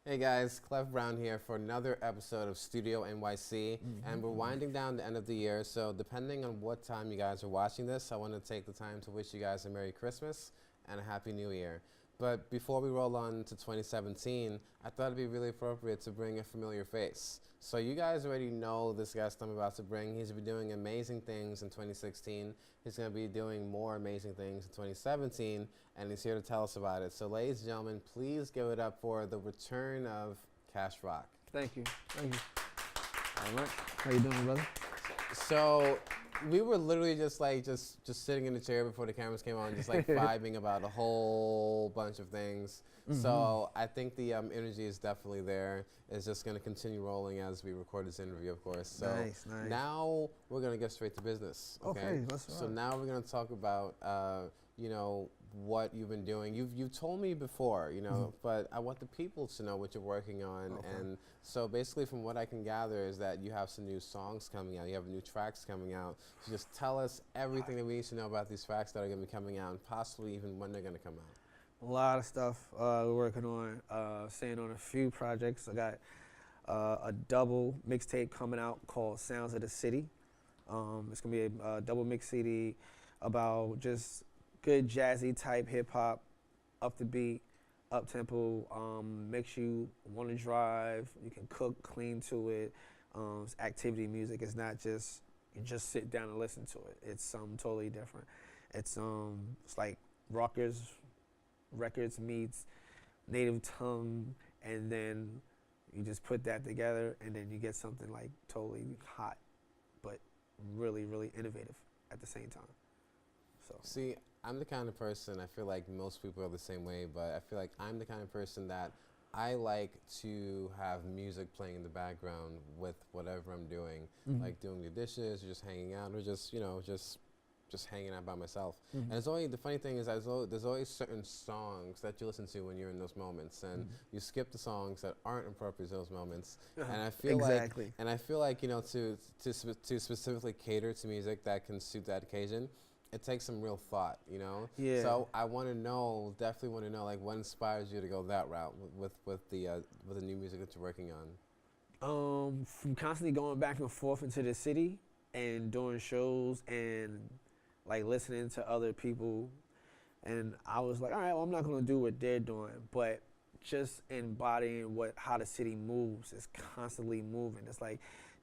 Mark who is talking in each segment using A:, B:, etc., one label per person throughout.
A: Hey guys, Clef Brown here for another episode of StudioNYC, and we're winding down the end of the year, so depending on what time you guys are watching this, I want to take the time to wish you guys a Merry Christmas and a Happy New Year. But before we roll on to 2017, I thought it'd be really appropriate to bring a familiar face. So you guys already know this guest I'm about to bring. He's been doing amazing things in 2016. He's going to be doing more amazing things in 2017, and he's here to tell us about it. So ladies and gentlemen, please give it up for the return of Cashrac.
B: Thank you. Thank you. All right. How you doing, brother?
A: So we were literally just sitting in the chair before the cameras came on, just like vibing about a whole bunch of things. So I think the energy is definitely there. It's just going to continue rolling as we record this interview, of course. So
B: nice.
A: now we're going to get straight to business. Okay. So now we're going to talk about you know, what you've been doing. You've told me before, you know, but I want the people to know what you're working on. And so basically from what I can gather is that you have some new songs coming out, you have new tracks coming out. So just tell us everything that we need to know about these tracks that are going to be coming out, and possibly even when they're going to come out.
B: A lot of stuff we're working on, staying on a few projects. I got a double mixtape coming out called Sounds of the City. It's going to be a double mix CD about just good jazzy type hip hop, up the beat, up tempo, makes you want to drive. You can cook, clean to it. It's activity music. It's not just you just sit down and listen to it. It's something totally different. It's like rockers, records meets native tongue, and then you just put that together, and then you get something like totally hot, but really, really innovative at the same time. So
A: see, I'm the kind of person, I feel like most people are the same way, but I feel like I'm the kind of person that I like to have music playing in the background with whatever I'm doing, like doing the dishes, or just hanging out, or just, you know, just hanging out by myself. And it's only, the funny thing is there's always certain songs that you listen to when you're in those moments, and you skip the songs that aren't appropriate to those moments. And I feel like, you know, to specifically cater to music that can suit that occasion, it takes some real thought, you know?
B: Yeah.
A: So I want to know, definitely want to know, like, what inspires you to go that route with the new music that you're working on?
B: From constantly going back and forth into the city and doing shows and like listening to other people, and I was like, all right, well, I'm not gonna do what they're doing, but just embodying how the city moves. Is constantly moving. It's like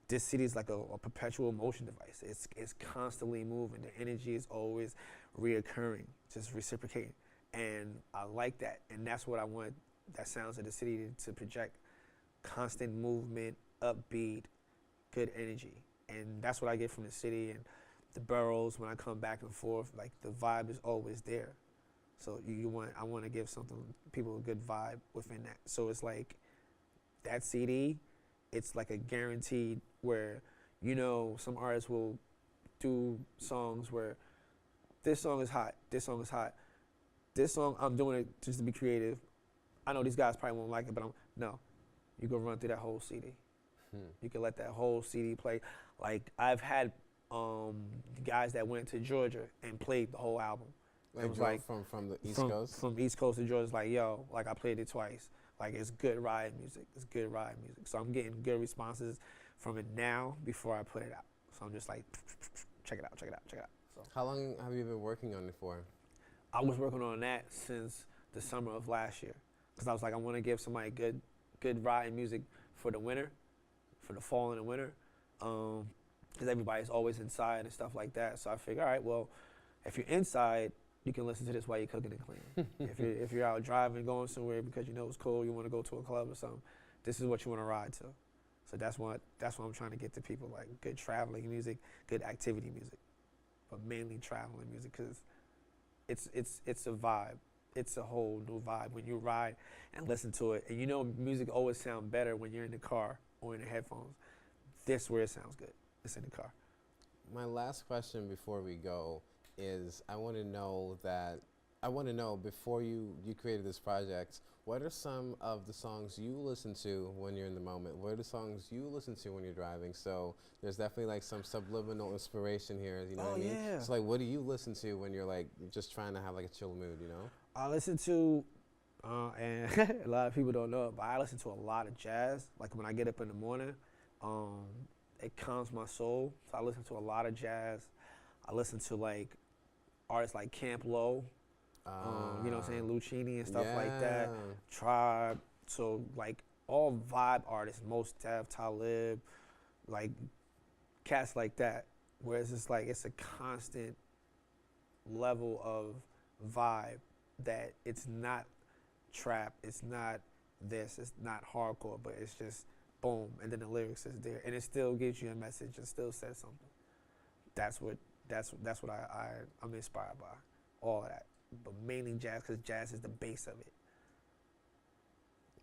B: this city is like a perpetual motion device. It's constantly moving. The energy is always reoccurring, just reciprocating, and I like that, and that's what I want. That Sounds of the City to project: constant movement, upbeat, good energy, and that's what I get from the city and the boroughs. When I come back and forth, like the vibe is always there. So I want to give people a good vibe within that. So it's like that CD, it's like a guaranteed where, you know, some artists will do songs where this song is hot, this song is hot, this song I'm doing it just to be creative. I know these guys probably won't like it, but no, you can run through that whole CD. You can let that whole CD play. Like I've had guys that went to Georgia and played the whole album.
A: Like,
B: it was like
A: from the East Coast?
B: From East Coast to Georgia, it's like, yo, like I played it twice. Like it's good ride music. It's good ride music. So I'm getting good responses from it now before I put it out. So I'm just like, check it out, check it out, check it out. So
A: how long have you been working on it for?
B: I was working on that since the summer of last year. Because I was like, I want to give somebody good ride music for the winter, for the fall and the winter. Because everybody's always inside and stuff like that. So I figured, all right, well, if you're inside, you can listen to this while you're cooking and cleaning. if you're out driving, going somewhere because you know it's cool, you want to go to a club or something, this is what you want to ride to. So that's what I'm trying to get to people, like good traveling music, good activity music, but mainly traveling music, because it's a vibe. It's a whole new vibe when you ride and listen to it. And you know music always sounds better when you're in the car or in the headphones. This is where it sounds good. It's in the car.
A: My last question before we go is I want to know before you created this project, what are some of the songs you listen to when you're in the moment? What are the songs you listen to when you're driving? So there's definitely like some subliminal inspiration here, you know what I mean? So like, what do you listen to when you're like just trying to have like a chill mood, you know?
B: I listen to And a lot of people don't know it, but I listen to a lot of jazz. Like when I get up in the morning, it calms my soul. So I listen to a lot of jazz. I listen to like artists like Camp Lo, you know what I'm saying, Lucchini and stuff like that, Tribe. So like all vibe artists, Mos Def, Talib, like cats like that. Whereas it's like it's a constant level of vibe that it's not trap, it's not this, it's not hardcore, but it's just boom, and then the lyrics is there, and it still gives you a message and still says something. That's what I'm inspired by, all of that, but mainly jazz because jazz is the base of it.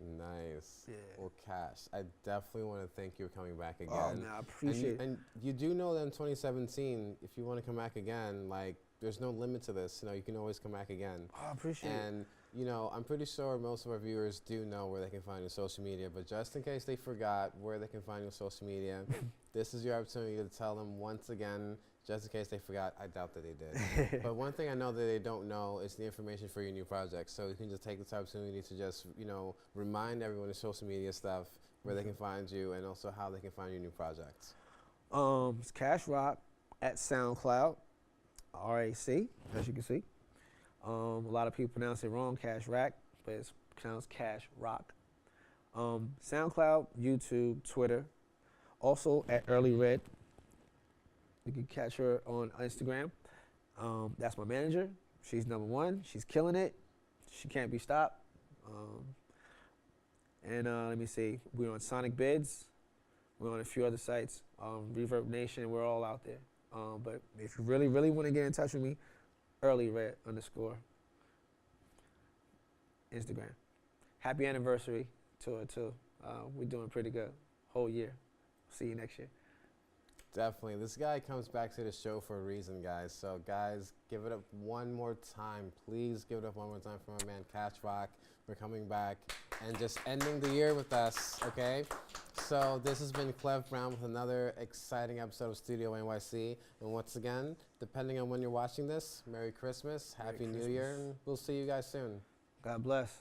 A: Nice.
B: Yeah.
A: Well, Cash, I definitely want to thank you for coming back again.
B: Oh man, I appreciate it.
A: And you do know that in 2017, if you want to come back again, like there's no limit to this. You know, you can always come back again.
B: Oh, I appreciate it.
A: And you know, I'm pretty sure most of our viewers do know where they can find your social media, but just in case they forgot where they can find your social media, this is your opportunity to tell them once again, just in case they forgot. I doubt that they did. But one thing I know that they don't know is the information for your new project. So you can just take this opportunity to just, you know, remind everyone the social media stuff, where they can find you, and also how they can find your new projects.
B: It's Cashrac at SoundCloud, RAC, as you can see. A lot of people pronounce it wrong, Cashrac, but it's pronounced Cashrac. SoundCloud, YouTube, Twitter. Also at Early Red. You can catch her on Instagram. That's my manager. She's #1. She's killing it. She can't be stopped. Let me see. We're on Sonic Bids. We're on a few other sites. Reverb Nation. We're all out there. But if you really, really want to get in touch with me, Early Red _ Instagram. Happy anniversary to her too. We're doing pretty good. Whole year. See you next year.
A: Definitely. This guy comes back to the show for a reason, guys. So, guys, give it up one more time. Please give it up one more time for my man, Cashrac. We're coming back and just ending the year with us, okay? So, this has been Clev Brown with another exciting episode of Studio NYC. And once again, depending on when you're watching this, Merry Christmas, Happy New Year, and we'll see you guys soon.
B: God bless.